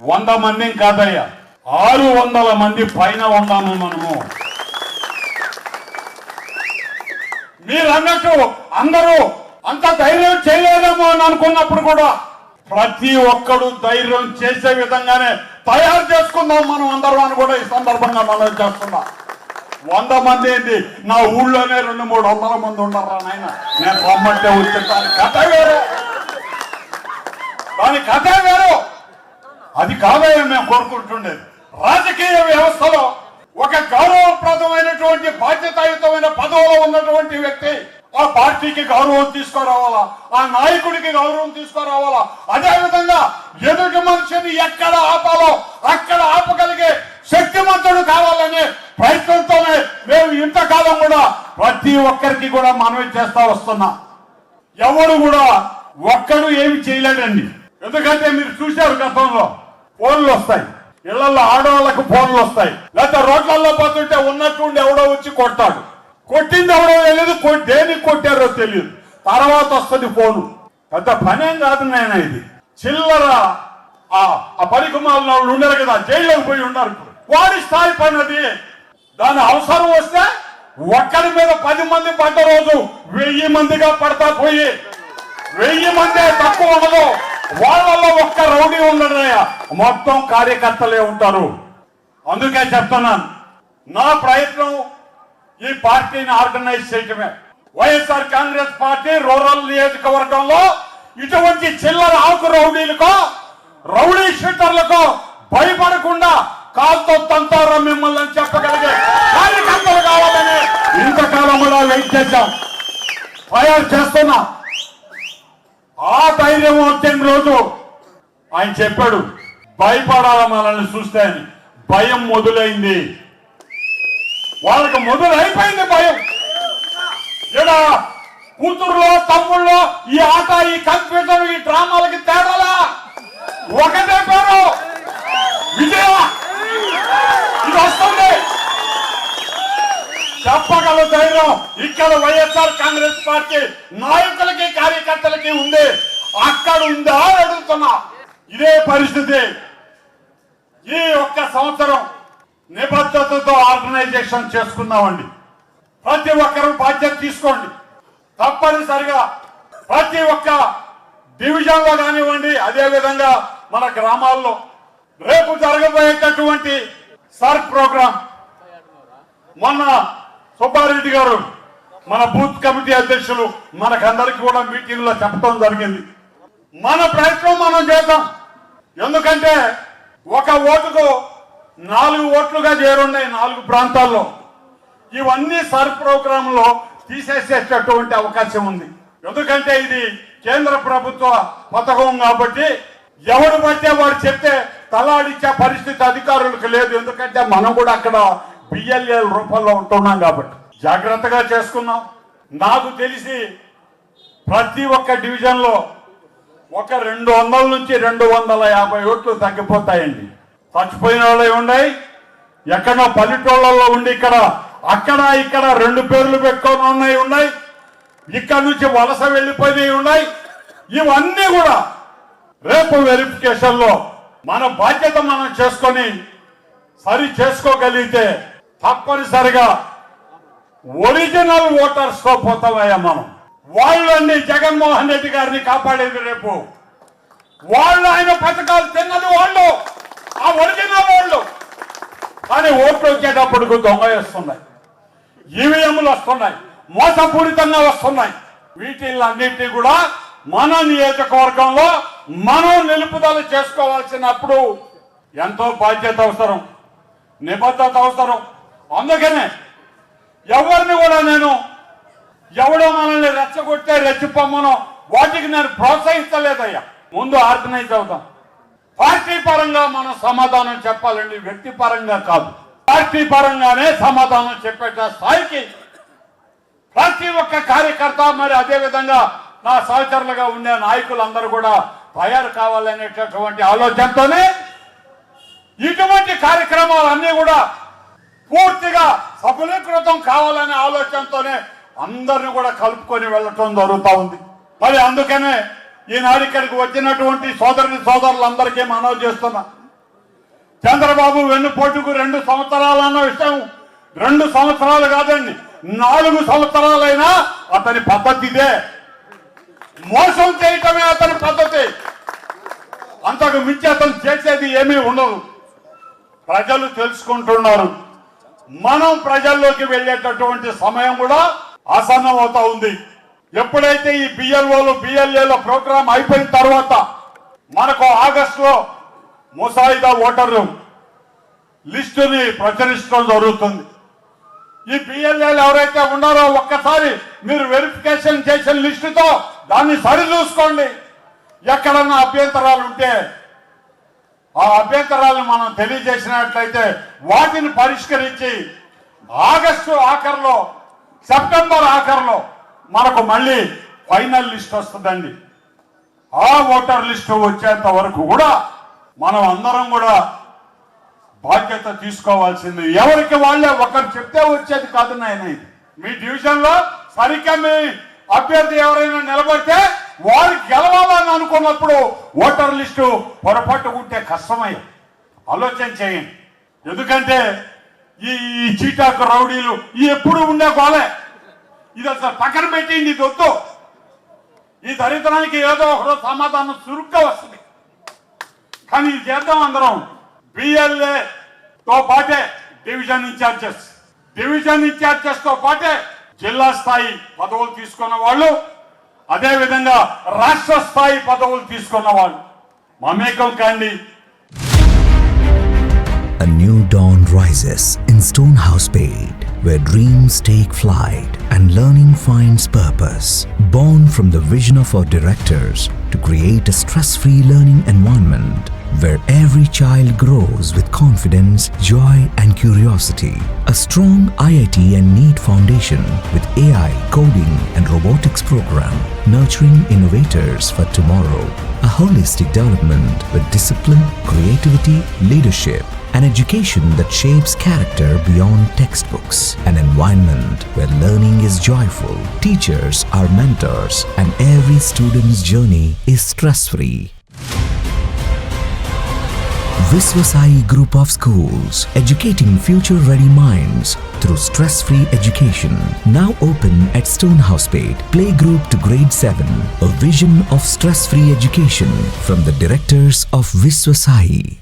100 మంది కాదయ్యా, 600 మంది పైన ఉన్నాము మనము. మీరు అన్నట్టు అందరూ అంత ధైర్యం చేయలేదేమో అని అనుకున్నప్పుడు కూడా ప్రతి ఒక్కడు ధైర్యం చేసే విధంగానే తయారు చేసుకుందాం మనం అందరం అని కూడా ఈ సందర్భంగా మనం చేస్తున్నాం. 100 మంది ఏంటి, నా ఊళ్ళోనే 200-300 మంది ఉండరా నాయన, నేను రమ్మంటే వచ్చే దాని కథ వేరు, దాని కథ వేరు. అది కాదయ్యా మేము కోరుకుంటుండేది. రాజకీయ వ్యవస్థలో ఒక గౌరవప్రదమైనటువంటి బాధ్యతాయుతమైన పదవిలో ఉన్నటువంటి వ్యక్తి ఆ పార్టీకి గౌరవం తీసుకురావాలా, ఆ నాయకుడికి గౌరవం తీసుకురావాలా. అదేవిధంగా ఎదుటి మనిషిని ఎక్కడ ఆపాలో అక్కడ ఆపగలిగే శక్తిమంతుడు కావాలనే ప్రయత్నంతోనే మేము ఇంతకాలం కూడా ప్రతి ఒక్కరికి కూడా మనవి చేస్తా వస్తున్నా. ఎవరు కూడా ఒక్కడు ఏమి చేయలేడండి. ఎందుకంటే మీరు చూశారు గతంలో ఫోన్లు వస్తాయి, ఇళ్లలో ఆడవాళ్లకు ఫోన్లు వస్తాయి, లేకపోతే రోడ్లలో పోతుంటే ఉన్నట్టుండి ఎవడో వచ్చి కొట్టాడు, కొట్టింది ఎవడో తెలియదు, దేనికి కొట్టారో తెలియదు, తర్వాత వస్తుంది ఫోను. పెద్ద పనేం కాదు నాయన ఇది. చిల్లర ఆ పరికమాల వాళ్ళు ఉండరు కదా, జైల్లోకి పోయి ఉన్నారు. వాడి స్థాయి పని అది. దాని అవసరం వస్తే ఒక్కడి మీద 10 మంది పడ్డ రోజు 1000 మందిగా పడతా పోయి 1000 మందే తక్కువ ఉండదు. వాళ్ళలో ఒక్క రౌడీ ఉండడయ్యా, మొత్తం కార్యకర్తలే ఉంటారు. అందుకే చెప్తున్నాను, నా ప్రయత్నం ఈ పార్టీని ఆర్గనైజ్ చేయటమే. వైఎస్ఆర్ కాంగ్రెస్ పార్టీ రూరల్ నియోజకవర్గంలో ఇటువంటి చిల్లర ఆకు రౌడీలకో రౌడీ షూటర్లకో భయపడకుండా కాల్తో తంతారా మిమ్మల్ని అని చెప్పగలిగే కార్యకర్తలు కావాలని ఇంతకాలం కూడా వెయిట్ చేశాం, తయారు చేస్తున్నా. ఆ ధైర్యం వచ్చిన రోజు ఆయన చెప్పాడు, భయపడాల మనల్ని చూస్తే అని. భయం మొదలైంది, వాళ్ళకి మొదలైపోయింది భయం. ఇలా కూతురులో తమ్ముళ్ళో ఈ ఆట, ఈ కన్ఫ్యూజన్, ఈ డ్రామాలకి తేడాలా ఒకటే పేరు, విజయ. ఇది వస్తుంది, చెప్పగల ధైర్యం ఇక్కడ వైఎస్ఆర్ కాంగ్రెస్ పార్టీ నాయకులకి కార్యకర్తలకి ఉంది. అక్కడ ఉందా అడుగుతున్నా. ఇదే పరిస్థితి ఈ ఒక్క సంవత్సరం నిబద్ధతతో ఆర్గనైజేషన్ చేసుకుందామండి. ప్రతి ఒక్కరూ బాధ్యత తీసుకోండి. తప్పనిసరిగా ప్రతి ఒక్క డివిజన్ లో కానివ్వండి, అదే విధంగా మన గ్రామాల్లో రేపు జరగబోయేటటువంటి సర్క్ ప్రోగ్రాం మొన్న సుబ్బారెడ్డి గారు మన బూత్ కమిటీ అధ్యక్షులు మనకందరికి కూడా మీటింగ్ లో చెప్పడం జరిగింది. మన ప్రయత్నం మనం చేద్దాం. ఎందుకంటే ఒక ఓటుకు 4 ఓట్లుగా చేరున్నాయి 4 ప్రాంతాల్లో. ఇవన్నీ సర్క్ ప్రోగ్రామ్ లో తీసేసేటటువంటి అవకాశం ఉంది. ఎందుకంటే ఇది కేంద్ర ప్రభుత్వ పథకం కాబట్టి ఎవడు పడితే వాడు చెప్తే తలాడిచ్చే పరిస్థితి అధికారులకు లేదు. ఎందుకంటే మనం కూడా అక్కడ బిఎల్ఏల రూపంలో ఉంటున్నాం కాబట్టి జాగ్రత్తగా చేసుకున్నాం. నాకు తెలిసి ప్రతి ఒక్క డివిజన్ లో ఒక 200 నుంచి 250 ఓట్లు తగ్గిపోతాయండి. చచ్చిపోయిన వాళ్ళే ఉన్నాయి, ఎక్కడో పల్లెటూళ్ళలో ఉండి అక్కడ ఇక్కడ 2 పేర్లు పెట్టుకొని ఉన్నాయి, ఇక్కడ నుంచి వలస వెళ్ళిపోయినవి ఉన్నాయి. ఇవన్నీ కూడా రేపు వెరిఫికేషన్ లో మన బాధ్యత మనం చేసుకొని సరి చేసుకోగలిగితే తప్పనిసరిగా ఒరిజినల్ ఓటర్స్ తో పోతామయ్యా మనం. వాళ్ళండి జగన్మోహన్ రెడ్డి గారిని కాపాడేది రేపు. వాళ్ళు ఆయన పథకాలు తిన్నది వాళ్ళు, ఆ ఒరిజినల్ వాళ్ళు. కానీ ఓట్లు వచ్చేటప్పుడు దొంగ వేస్తున్నాయి, ఈవీఎంలు వస్తున్నాయి, మోసపూరితంగా వస్తున్నాయి. వీటిలన్నింటినీ కూడా మన నియోజకవర్గంలో మనం నిలుపుదల చేసుకోవాల్సినప్పుడు ఎంతో బాధ్యత అవసరం, నిబద్ధత అవసరం. అందుకనే ఎవరిని కూడా నేను ఎవడో మనల్ని రెచ్చగొట్టే రెచ్చిపోమ్మనో వాటికి నేను ప్రోత్సహించలేదయ్యా. ముందు ఆర్గనైజ్ అవుతాం. పార్టీ పరంగా మనం సమాధానం చెప్పాలండి, వ్యక్తి పరంగా కాదు. పార్టీ పరంగానే సమాధానం చెప్పేట స్థాయికి ప్రతి ఒక్క కార్యకర్త, మరి అదే విధంగా నా సహచరులుగా ఉండే నాయకులందరూ కూడా తయారు కావాలనేటటువంటి ఆలోచనతోనే ఇటువంటి కార్యక్రమాలన్నీ కూడా పూర్తిగా సఫలీకృతం కావాలనే ఆలోచనతోనే అందరిని కూడా కలుపుకొని వెళ్ళటం జరుగుతూ ఉంది. మరి అందుకనే ఈనాడు ఇక్కడికి వచ్చినటువంటి సోదరులందరికీ మనవి చేస్తున్నా, చంద్రబాబు వెన్నుపోటుకు 2 సంవత్సరాలన్న విషయం 2 సంవత్సరాలు కాదండి, 4 సంవత్సరాలైనా అతని పద్ధతి ఇదే. మోసం చేయటమే అతని పద్ధతి. అంతకు మించి అతను చేసేది ఏమీ ఉండదు. ప్రజలు తెలుసుకుంటున్నారు. మనం ప్రజల్లోకి వెళ్ళేటటువంటి సమయం కూడా ఆసన్నం అవుతా ఉంది. ఎప్పుడైతే ఈ బిఎల్ఓలు బిఎల్ఏల ప్రోగ్రాం అయిపోయిన తర్వాత మనకు ఆగస్టులో ముసాయిదా ఓటర్లు లిస్టుని ప్రచురించడం జరుగుతుంది. ఈ బిఎల్ఏలు ఎవరైతే ఉన్నారో ఒక్కసారి మీరు వెరిఫికేషన్ చేసిన లిస్టుతో దాన్ని సరిచూసుకోండి. ఎక్కడన్నా అభ్యంతరాలు ఉంటే ఆ అభ్యంతరాలను మనం తెలియజేసినట్లయితే వాటిని పరిష్కరించి ఆగస్టు ఆఖరిలో సెప్టెంబర్ ఆఖరిలో మనకు మళ్ళీ ఫైనల్ లిస్ట్ వస్తుందండి. ఆ ఓటర్ లిస్టు వచ్చేంత వరకు కూడా మనం అందరం కూడా బాధ్యత తీసుకోవాల్సింది. ఎవరికి వాళ్ళే ఒకరు చెప్తే వచ్చేది కాదు నాయన. మీ డివిజన్ లో సరిగ్గా మీ అభ్యర్థి ఎవరైనా నిలబడితే వారు గెలవాలని అనుకున్నప్పుడు ఓటర్ లిస్టు పొరపాటు ఉంటే కష్టమయ్య. ఆలోచన చేయండి. ఎందుకంటే ఈ చీటాకు రౌడీలు ఈ ఎప్పుడు ఉండే గోలే. ఇది అసలు పక్కన పెట్టింది, ఇది వద్దు. ఈ దరిద్రానికి ఏదో ఒకరోజు సమాధానం చురుగ్గా వస్తుంది. కానీ ఇది చేద్దాం అందరం. బిఎల్ఏ తో పాటే డివిజన్ ఇన్ఛార్జెస్ తో పాటే జిల్లా స్థాయి పదవులు తీసుకున్న వాళ్ళు, అదే విధంగా రాష్ట్ర స్థాయి పదవులు తీసుకున్న వాళ్ళు మమేకం కాండి. A new dawn rises in Stonehouse Paid, where dreams take flight and learning finds purpose. Born from the vision of our directors to create a stress-free learning environment where every child grows with confidence, joy and curiosity. A strong IIT and NEET foundation with AI, coding and robotics program nurturing innovators for tomorrow. A holistic development with discipline, creativity, leadership, an education that shapes character beyond textbooks, an environment where learning is joyful, teachers are mentors, and every student's journey is stress-free. Viswasai Group of Schools, educating future-ready minds through stress-free education. Now open at Stonehouse Paid, playgroup to grade 7. A vision of stress-free education from the directors of Viswasai.